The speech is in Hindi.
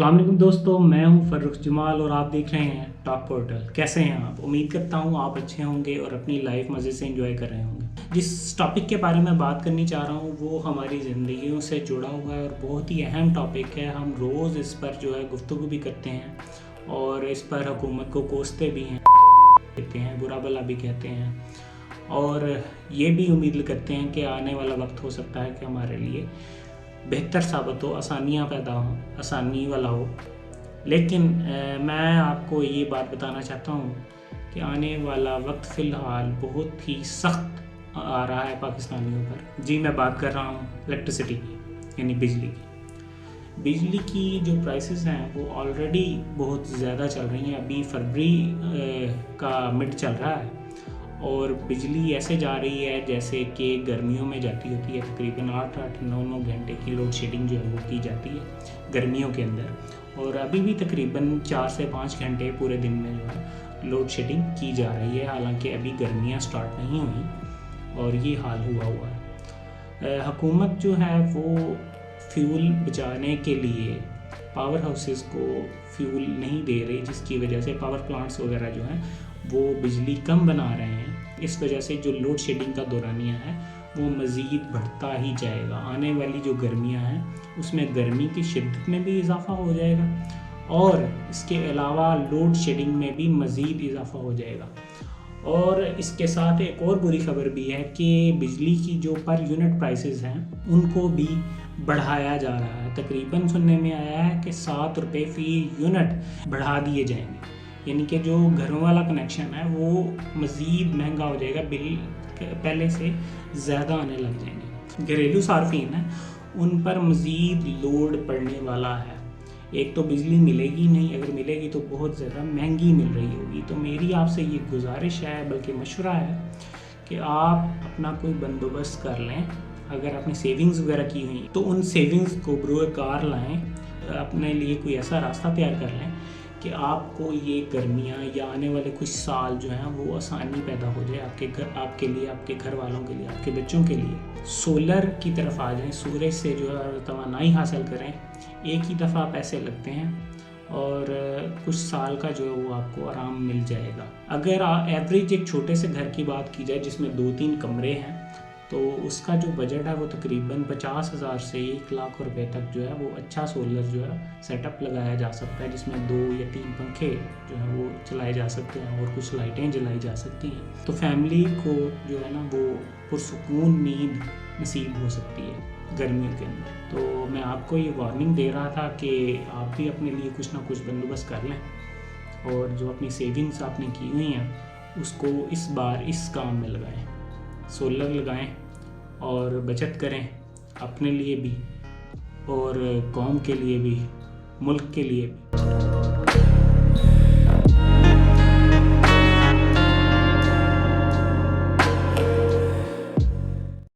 अस्सलाम वालेकुम दोस्तों, मैं हूं फर्रुख जमाल और आप देख रहे हैं टॉक पोर्टल। कैसे हैं आप? उम्मीद करता हूं आप अच्छे होंगे और अपनी लाइफ मज़े से एंजॉय कर रहे होंगे। जिस टॉपिक के बारे में बात करनी चाह रहा हूं वो हमारी ज़िंदगियों से जुड़ा हुआ है और बहुत ही अहम टॉपिक है। हम रोज़ इस पर जो है गुफ्तगू भी करते हैं और इस पर हुकूमत को कोसते भी हैं, कहते हैं, बुरा भला भी कहते हैं और ये भी उम्मीद करते हैं कि आने वाला वक्त हो सकता है कि हमारे लिए बेहतर साबित हो, आसानियाँ पैदा हों, आसानी वाला हो। लेकिन मैं आपको ये बात बताना चाहता हूँ कि आने वाला वक्त फ़िलहाल बहुत ही सख्त आ रहा है पाकिस्तानियों पर। जी, मैं बात कर रहा हूँ इलेक्ट्रिसिटी की, यानी बिजली की। बिजली की जो प्राइसेस हैं वो ऑलरेडी बहुत ज़्यादा चल रही हैं। अभी फरवरी का मिड चल रहा है और बिजली ऐसे जा रही है जैसे कि गर्मियों में जाती होती है। तकरीबन 8-9 घंटे की लोड शेडिंग जो है वो की जाती है गर्मियों के अंदर, और अभी भी तकरीबन 4 से 5 घंटे पूरे दिन में जो है लोड शेडिंग की जा रही है। हालांकि अभी गर्मियां स्टार्ट नहीं हुई और ये हाल हुआ है। हुकूमत जो है वो फ्यूल बचाने के लिए पावर हाउसेस को फ्यूल नहीं दे रही, जिसकी वजह से पावर प्लांट्स वगैरह जो हैं वो बिजली कम बना रहे हैं। इस वजह से जो लोड शेडिंग का दौरानिया है वो मज़ीद बढ़ता ही जाएगा। आने वाली जो गर्मियां हैं उसमें गर्मी की शिद्दत में भी इजाफ़ा हो जाएगा और इसके अलावा लोड शेडिंग में भी मज़ीद इजाफ़ा हो जाएगा। और इसके साथ एक और बुरी खबर भी है कि बिजली की जो पर यूनिट प्राइसेस हैं उनको भी बढ़ाया जा रहा है। तकरीबन सुनने में आया है कि 7 रुपये फ़ी यूनिट बढ़ा दिए जाएंगे, यानी कि जो घरों वाला कनेक्शन है वो मज़ीद महंगा हो जाएगा, बिल पहले से ज़्यादा आने लग जाएंगे। घरेलू सार्फिन हैं उन पर मज़ीद लोड पड़ने वाला है। एक तो बिजली मिलेगी नहीं, अगर मिलेगी तो बहुत ज़्यादा महंगी मिल रही होगी। तो मेरी आपसे ये गुजारिश है, बल्कि मशवरा है, कि आप अपना कोई बंदोबस्त कर लें। अगर आपने सेविंग्स वगैरह की हुई तो उन सेविंग्स को बरोकार लाएँ, अपने लिए कोई ऐसा रास्ता तैयार कर लें कि आपको ये गर्मियाँ या आने वाले कुछ साल जो हैं वो आसानी पैदा हो जाए आपके लिए, आपके घर वालों के लिए, आपके बच्चों के लिए। सोलर की तरफ आ जाएं, सूरज से जो है तवानाई हासिल करें। एक ही दफ़ा पैसे लगते हैं और कुछ साल का जो है वो आपको आराम मिल जाएगा। अगर एवरेज एक छोटे से घर की बात की जाए जिसमें 2-3 कमरे हैं तो उसका जो बजट है वो तकरीबन 50,000 से 1 लाख रुपए तक जो है वो अच्छा सोलर जो है सेटअप लगाया जा सकता है, जिसमें 2 या 3 पंखे जो है वो चलाए जा सकते हैं और कुछ लाइटें जलाई जा सकती हैं। तो फैमिली को जो है ना वो पुरसुकून नींद नसीब हो सकती है गर्मियों के अंदर। तो मैं आपको ये वार्निंग दे रहा था कि आप भी अपने लिए कुछ ना कुछ बंदोबस्त कर लें और जो अपनी सेविंग्स आपने की हुई हैं उसको इस बार इस काम में लगाएं, सोलर लगाएं और बचत करें अपने लिए भी और कौम के लिए भी, मुल्क के लिए भी।